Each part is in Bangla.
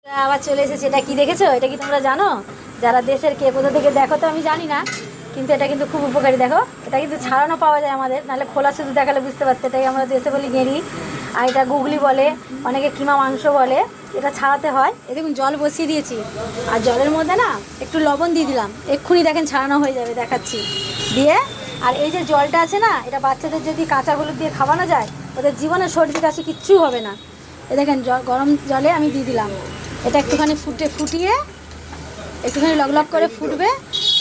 আবার চলে এসেছে। এটা কি দেখেছো? এটা কি তোমরা জানো? যারা দেশের কে কোথা থেকে দেখো তো আমি জানি না, কিন্তু এটা কিন্তু খুব উপকারী। দেখো, এটা কিন্তু ছাড়ানো পাওয়া যায় আমাদের, নাহলে খোলা শুধু দেখালে বুঝতে পারতে। এটাই আমরা দেশে বলি গেঁড়ি, আর এটা গুগলি বলে, অনেকে কিমা মাংস বলে। এটা ছাড়াতে হয়। এ দেখুন জল বসিয়ে দিয়েছি, আর জলের মধ্যে না একটু লবণ দিয়ে দিলাম, এক্ষুনি দেখেন ছাড়ানো হয়ে যাবে, দেখাচ্ছি দিয়ে। আর এই যে জলটা আছে না, এটা বাচ্চাদের যদি কাঁচা হলুদ দিয়ে খাওয়ানো যায়, ওদের জীবনে সর্দি কাশি কিচ্ছু হবে না। এ দেখেন গরম জলে আমি দিয়ে দিলাম, এটা একটুখানি ফুটিয়ে একটুখানি লক করে ফুটবে,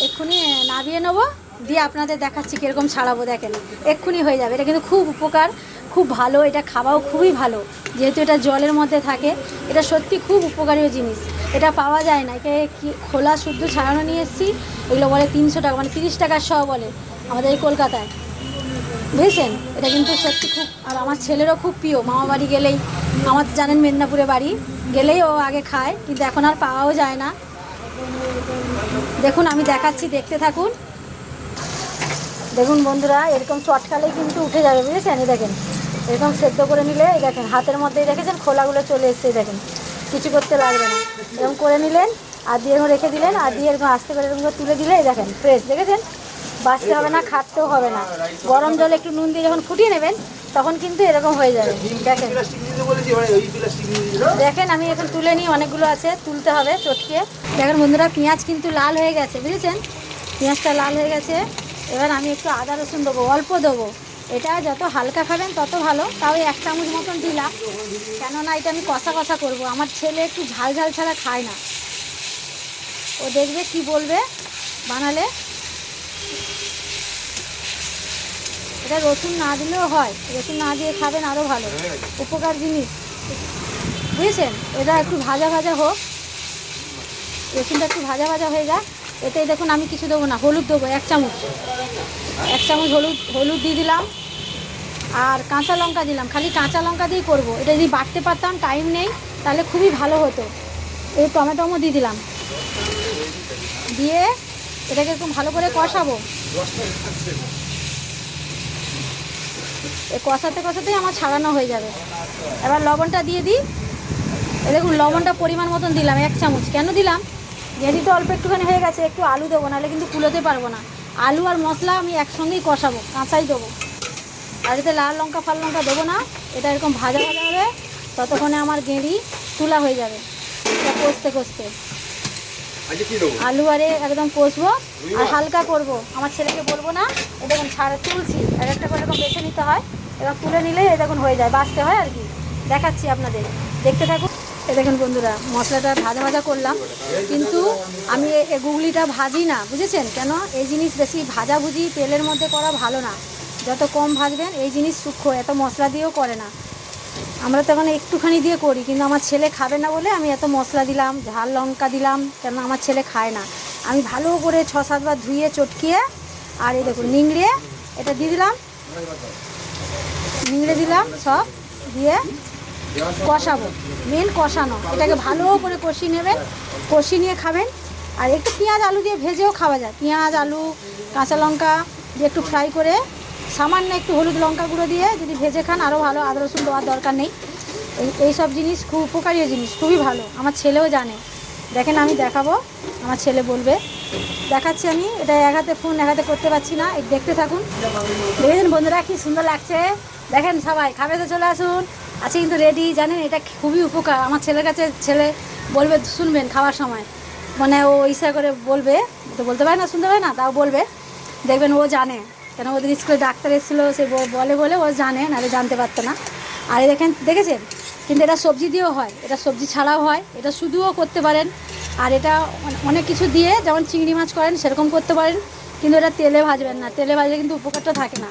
এক্ষুনি নামিয়ে নেবো, দিয়ে আপনাদের দেখাচ্ছি কীরকম ছাড়াবো। দেখেন এক্ষুনি হয়ে যাবে। এটা কিন্তু খুব উপকার, খুব ভালো, এটা খাওয়াও খুবই ভালো, যেহেতু এটা জলের মধ্যে থাকে। এটা সত্যি খুব উপকারী জিনিস, এটা পাওয়া যায় না। একে কি খোলা শুদ্ধ ছাড়ানো নিয়ে এসেছি, এগুলো বলে 300 টাকা, মানে 30 টাকার সহ বলে আমাদের এই কলকাতায়, বুঝেছেন? এটা কিন্তু সত্যি খুব, আর আমার ছেলেরও খুব প্রিয়। মামা বাড়ি গেলেই, আমার জানেন মেদিনীপুরে বাড়ি, গেলেই ও আগে খায়, কিন্তু এখন আর পাওয়াও যায় না। দেখুন আমি দেখাচ্ছি, দেখতে থাকুন। দেখুন বন্ধুরা, এরকম চটকালেই কিন্তু উঠে যাবে, বুঝেছেন? এই দেখেন এরকম সেদ্ধ করে নিলে, এই দেখেন হাতের মধ্যেই দেখেছেন খোলাগুলো চলে এসছে, দেখেন কিছু করতে লাগবে না। এরকম করে নিলেন আর দিয়ে এরকম রেখে দিলেন, আর দিয়ে এরকম আস্তে করে এরকম তুলে দিলে, এই দেখেন ফ্রেশ, দেখেছেন? বাছতে হবে না, খাটতেও হবে না। গরম জলে একটু নুন দিয়ে যখন ফুটিয়ে নেবেন, তখন কিন্তু এরকম হয়ে যাবে। দেখেন দেখেন আমি এখন তুলে নিই, অনেকগুলো আছে, তুলতে হবে চটকে। দেখেন বন্ধুরা, পেঁয়াজ কিন্তু লাল হয়ে গেছে, বুঝেছেন? পেঁয়াজটা লাল হয়ে গেছে। এবার আমি একটু আদা রসুন দেবো, অল্প দেবো। এটা যত হালকা খাবেন তত ভালো, তাও 1 চামচ মতন দিলাম, কেননা এটা আমি কষা কষা করবো। আমার ছেলে একটু ঝাল ঝাল ছাড়া খায় না, ও দেখবে কি বলবে বানালে। এটা রসুন না দিলেও হয়, রসুন না দিয়ে খাবেন আরও ভালো, উপকার জিনিস, বুঝেছেন? এটা একটু ভাজা ভাজা হোক, রসুনটা একটু ভাজা ভাজা হয়ে যাক। এতে দেখুন আমি কিছু দেবো না, হলুদ দেবো 1 চামচ, 1 চামচ হলুদ দিয়ে দিলাম, আর কাঁচা লঙ্কা দিলাম। খালি কাঁচা লঙ্কা দিয়েই করবো এটা, যদি বাটতে পারতাম, টাইম নেই, তাহলে খুবই ভালো হতো। এই টমেটোও দিয়ে দিলাম, দিয়ে এটাকে একটু ভালো করে কষাবো। এই কষাতে কষাতেই আমার ছাড়ানো হয়ে যাবে। এবার লবণটা দিয়ে দিই। দেখুন লবণটা পরিমাণ মতন দিলাম, 1 চামচ। কেন দিলাম? যেহেতু অল্প একটুখানি হয়ে গেছে, একটু আলু দেবো, নাহলে কিন্তু কুলোতে পারবো না। আলু আর মশলা আমি একসঙ্গেই কষাবো, কাঁচাই দেবো, আর এতে লাল লঙ্কা ফাল লঙ্কা দেবো না। এটা এরকম ভাজা ভাজা হবে, ততক্ষণে আমার গেঁড়ি তুলা হয়ে যাবে। এটা কষতে কষতে আলু আরে একদম কষবো, আর হালকা করব। আমার ছেলেকে বলবো না, এটা দেখুন তুলছি, আর একটা করে এরকম বেছে নিতে হয়। এবার তুলে নিলে এই দেখুন হয়ে যায়, বাছতে হয় আর কি। দেখাচ্ছি আপনাদের, দেখতে থাকুন। এ দেখুন বন্ধুরা, মশলাটা ভাজা ভাজা করলাম, কিন্তু আমি এই গুগলিটা ভাজি না, বুঝেছেন? কেন? এই জিনিস বেশি ভাজাভুজি তেলের মধ্যে করা ভালো না, যত কম ভাজবেন। এই জিনিস সূক্ষ্ম, এত মশলা দিয়েও করে না। আমরা তো এখন একটুখানি দিয়ে করি, কিন্তু আমার ছেলে খাবে না বলে আমি এত মশলা দিলাম, ঝাল লঙ্কা দিলাম, কেন আমার ছেলে খায় না। আমি ভালো করে 6-7 বার ধুয়ে চটকিয়ে, আর এই দেখুন নিংড়ে এটা দিয়ে দিলাম, নিংড়ে দিলাম, সব দিয়ে কষাবো। মেন কষানো, এটাকে ভালো করে কষিয়ে নেবেন, কষিয়ে নিয়ে খাবেন। আর একটু পেঁয়াজ আলু দিয়ে ভেজেও খাওয়া যায়, পেঁয়াজ আলু কাঁচা লঙ্কা দিয়ে একটু ফ্রাই করে, সামান্য একটু হলুদ লঙ্কা গুঁড়ো দিয়ে যদি ভেজে খান আরও ভালো, আদা রসুন দেওয়ার দরকার নেই। এই সব জিনিস খুব উপকারী জিনিস, খুবই ভালো, আমার ছেলেও জানে। দেখেন আমি দেখাবো, আমার ছেলে বলবে। দেখাচ্ছি আমি, এটা এক হাতে ফোন, এক হাতে করতে পারছি না, দেখতে থাকুন। দেখেছেন বন্ধুরা কি সুন্দর লাগছে? দেখেন সবাই খাবে তো চলে আসুন, আছে কিন্তু রেডি। জানেন এটা খুবই উপকার। আমার ছেলের কাছে ছেলে বলবে, শুনবেন খাওয়ার সময়, মানে ও ইচ্ছা করে বলবে, তো বলতে পারে না, শুনতে পারে না, তাও বলবে, দেখবেন ও জানে। কেন ওদের স্কুলে ডাক্তার এসেছিলো, সে বলে ও জানে, নাহলে জানতে পারতো না। আর দেখেছেন? কিন্তু এটা সবজি দিয়েও হয়, এটা সবজি ছাড়াও হয়, এটা শুধুও করতে পারেন। আর এটা অনেক কিছু দিয়ে, যেমন চিংড়ি মাছ করেন সেরকম করতে পারেন, কিন্তু এটা তেলে ভাজবেন না, তেলে ভাজলে কিন্তু উপকারটা থাকে না।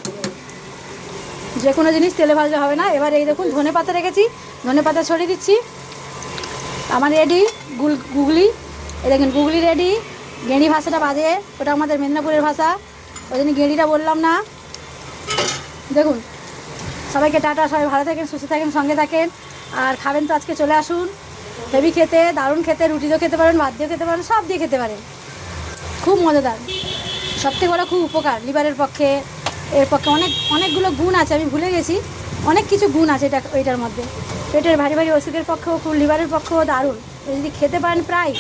যে কোনো জিনিস তেলে ভাজলে হবে না। এবার এই দেখুন ধনে পাতা রেখেছি, ধনে পাতা ছড়িয়ে দিচ্ছি। আমার রেডি গুগলি, এই দেখুন গুগলি রেডি। গেঁড়ি ভাষাটা বাজে, ওটা আমাদের মেদিনীপুরের ভাষা, ওই জন্য গেঁড়িটা বললাম না। দেখুন সবাইকে টাটা, সবাই ভালো থাকেন, সুস্থ থাকেন, সঙ্গে থাকেন। আর খাবেন তো আজকে চলে আসুন, হেভি খেতে, দারুণ খেতে, রুটি দিয়েও খেতে পারেন, ভাত দিয়েও খেতে পারেন, সব দিয়ে খেতে পারেন, খুব মজাদার। সবথেকে বড় খুব উপকার লিভারের পক্ষে, এর পক্ষে অনেকগুলো গুণ আছে, আমি ভুলে গেছি, অনেক কিছু গুণ আছে এটার মধ্যে। পেটের ভারী ভারী ওষুধের পক্ষেও খুব, লিভারের পক্ষেও দারুণ। যদি খেতে পারেন প্রায়,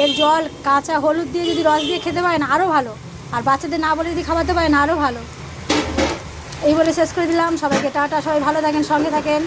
এর জল কাঁচা হলুদ দিয়ে যদি রস দিয়ে খেতে পারেন আরও ভালো, আর বাচ্চাদের না বলে যদি খাওয়াতে পারেন আরও ভালো। এই বলে শেষ করে দিলাম। সবাইকে টাটা, সবাই ভালো থাকেন, সঙ্গে থাকেন।